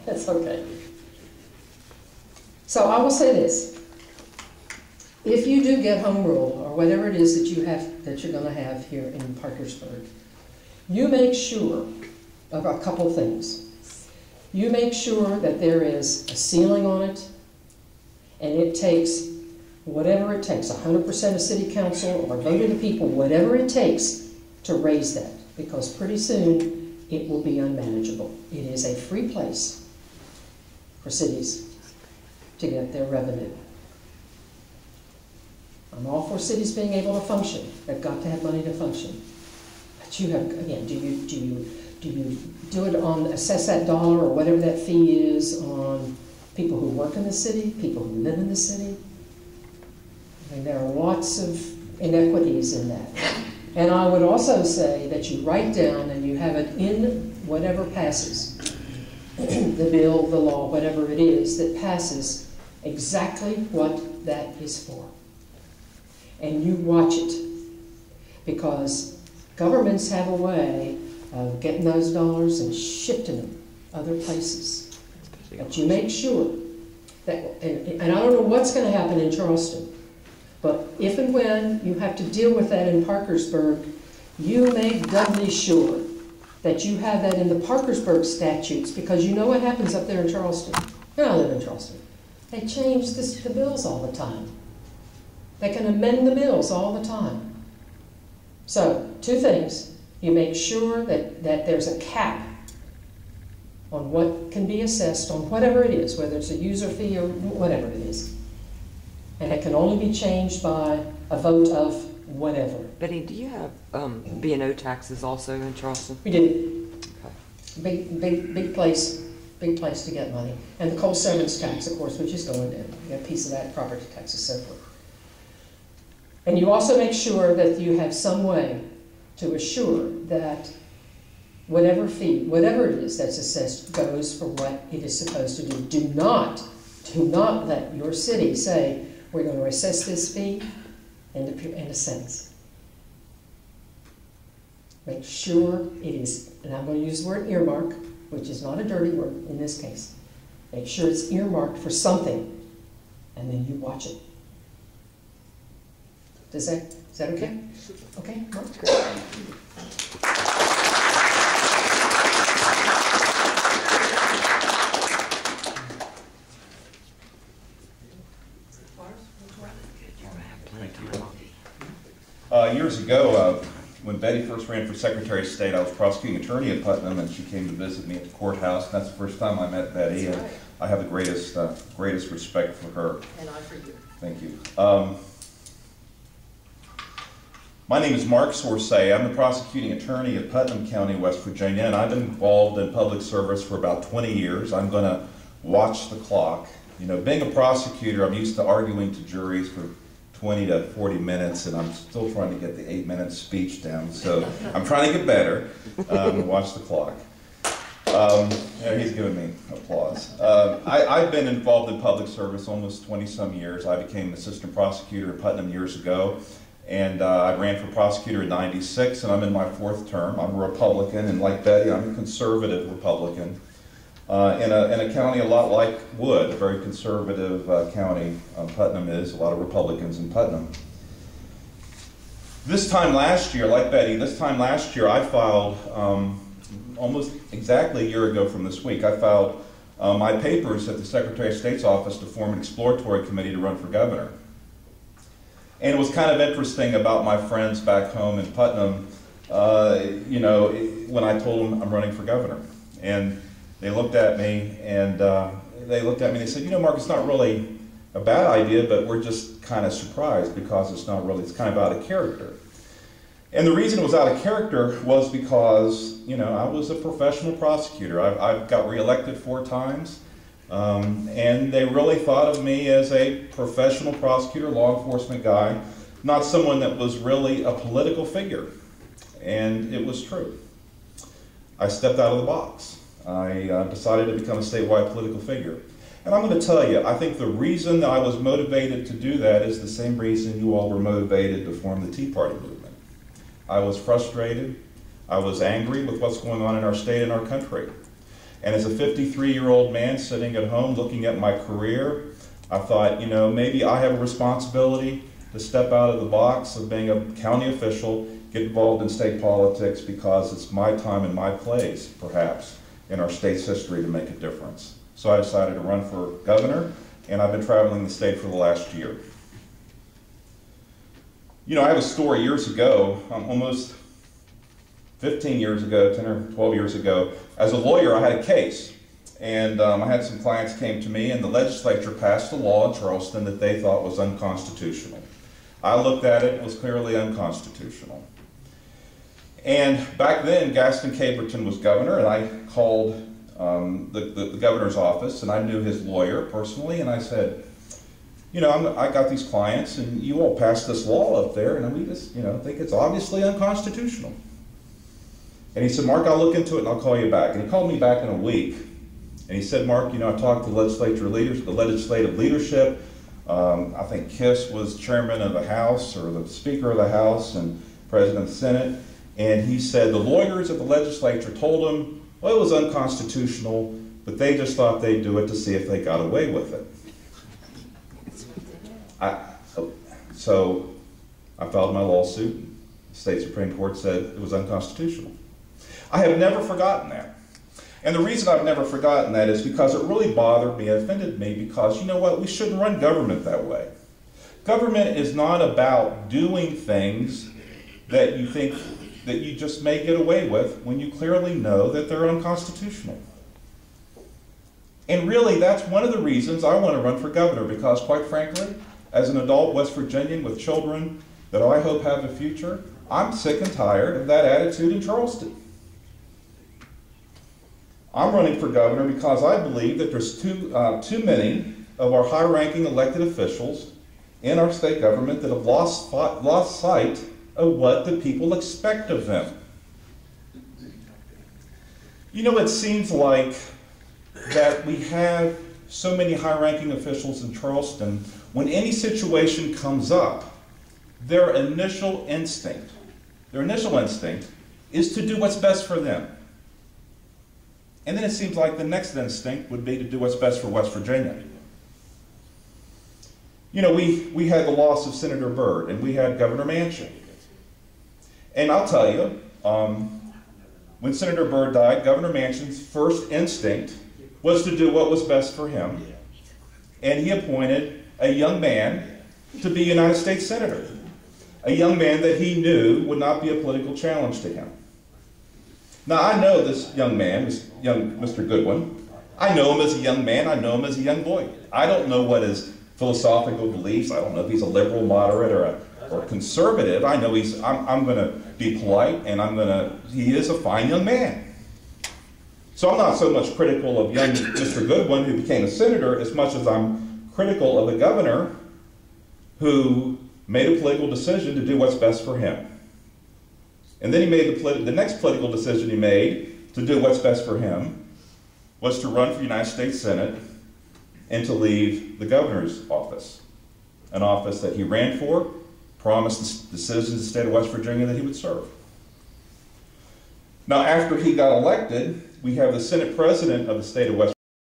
That's okay. So I will say this. If you do get home rule, or whatever it is that you have, that you're going to have here in Parkersburg, you make sure of a couple things. You make sure that there is a ceiling on it, and it takes whatever it takes, 100% of city council or vote of the people, whatever it takes to raise that, because pretty soon it will be unmanageable. It is a free place for cities to get their revenue. I'm all for cities being able to function. They've got to have money to function. But you have, again, do you do it on, assess that dollar or whatever that fee is on people who work in the city, people who live in the city? I mean, there are lots of inequities in that. And I would also say that you write down and you have it in whatever passes, the bill, the law, whatever it is that passes, exactly what that is for. And you watch it, because governments have a way of getting those dollars and shifting them other places. But you make sure that, and I don't know what's going to happen in Charleston, but if and when you have to deal with that in Parkersburg, you make doubly sure that you have that in the Parkersburg statutes, because you know what happens up there in Charleston. And I live in Charleston. They change the bills all the time. They can amend the bills all the time. So, two things. You make sure that there's a cap on what can be assessed on whatever it is, whether it's a user fee or whatever it is. And it can only be changed by a vote of whatever. Betty, do you have B&O taxes also in Charleston? We do. Okay. Big place to get money. And the coal severance tax, of course, which is going down. You get a piece of that, property taxes, so forth. And you also make sure that you have some way to assure that whatever fee, whatever it is that's assessed, goes for what it is supposed to do. Do not let your city say, we're going to assess this fee in a sense. Make sure it is, and I'm going to use the word earmark, which is not a dirty word in this case. Make sure it's earmarked for something, and then you watch it. Is that okay? Okay, Mark? Great. Years ago, when Betty first ran for Secretary of State, I was prosecuting attorney at Putnam, and she came to visit me at the courthouse. That's the first time I met Betty, and I have the greatest respect for her. And I for you. Thank you. My name is Mark Sorsay. I'm the prosecuting attorney at Putnam County, West Virginia, and I've been involved in public service for about 20 years. I'm going to watch the clock. You know, being a prosecutor, I'm used to arguing to juries for 20 to 40 minutes, and I'm still trying to get the 8-minute speech down, so I'm trying to get better. Watch the clock. Yeah, he's giving me applause. I've been involved in public service almost 20-some years. I became an assistant prosecutor at Putnam years ago. And I ran for prosecutor in '96, and I'm in my 4th term. I'm a Republican, and like Betty, I'm a conservative Republican in a county a lot like Wood, a very conservative county. Putnam is, a lot of Republicans in Putnam. This time last year, like Betty, this time last year I filed, almost exactly a year ago from this week, I filed my papers at the Secretary of State's office to form an exploratory committee to run for governor. And it was kind of interesting about my friends back home in Putnam, you know, when I told them I'm running for governor. And they looked at me and they said, you know, Mark, it's not really a bad idea, but we're just kind of surprised because it's kind of out of character. And the reason it was out of character was because, you know, I was a professional prosecutor. I've got reelected 4 times. And they really thought of me as a professional prosecutor, law enforcement guy, not someone that was really a political figure. And it was true. I stepped out of the box. I decided to become a statewide political figure. And I'm going to tell you, I think the reason that I was motivated to do that is the same reason you all were motivated to form the Tea Party movement. I was frustrated. I was angry with what's going on in our state and our country. And as a 53-year-old man sitting at home looking at my career, I thought, you know, maybe I have a responsibility to step out of the box of being a county official, get involved in state politics, because it's my time and my place, perhaps, in our state's history to make a difference. So I decided to run for governor, and I've been traveling the state for the last year. You know, I have a story years ago, almost 15 years ago, 10 or 12 years ago. As a lawyer, I had a case. And I had some clients came to me, and the legislature passed a law in Charleston that they thought was unconstitutional. I looked at it, it was clearly unconstitutional. And back then, Gaston Caperton was governor, and I called the governor's office, and I knew his lawyer personally, and I said, you know, I got these clients, and you all passed this law up there, and we just, you know, think it's obviously unconstitutional. And he said, Mark, I'll look into it, and I'll call you back. And he called me back in a week. And he said, Mark, you know, I talked to the legislative leadership. I think Kiss was chairman of the House, or the Speaker of the House, and President of the Senate. And he said the lawyers at the legislature told him, well, it was unconstitutional, but they just thought they'd do it to see if they got away with it. So I filed my lawsuit. The state Supreme Court said it was unconstitutional. I have never forgotten that. And the reason I've never forgotten that is because it really bothered me, offended me, because you know what, we shouldn't run government that way. Government is not about doing things that you think that you just may get away with when you clearly know that they're unconstitutional. And really, that's one of the reasons I want to run for governor, because quite frankly, as an adult West Virginian with children that I hope have a future, I'm sick and tired of that attitude in Charleston. I'm running for governor because I believe that there's too many of our high-ranking elected officials in our state government that have lost sight of what the people expect of them. You know, it seems like that we have so many high-ranking officials in Charleston, when any situation comes up, their initial instinct is to do what's best for them. And then it seems like the next instinct would be to do what's best for West Virginia. You know, we had the loss of Senator Byrd, and we had Governor Manchin. And I'll tell you, when Senator Byrd died, Governor Manchin's first instinct was to do what was best for him. And he appointed a young man to be United States Senator. A young man that he knew would not be a political challenge to him. Now, I know this young man, this young Mr. Goodwin. I know him as a young man. I know him as a young boy. I don't know what his philosophical beliefs. I don't know if he's a liberal, moderate, or conservative. I know I'm going to be polite, and he is a fine young man. So I'm not so much critical of young Mr. Goodwin, who became a senator, as much as I'm critical of the governor who made a political decision to do what's best for him. And then he made the next political decision he made to do what's best for him was to run for the United States Senate and to leave the governor's office, an office that he ran for, promised the citizens of the state of West Virginia that he would serve. Now, after he got elected, we have the Senate president of the state of West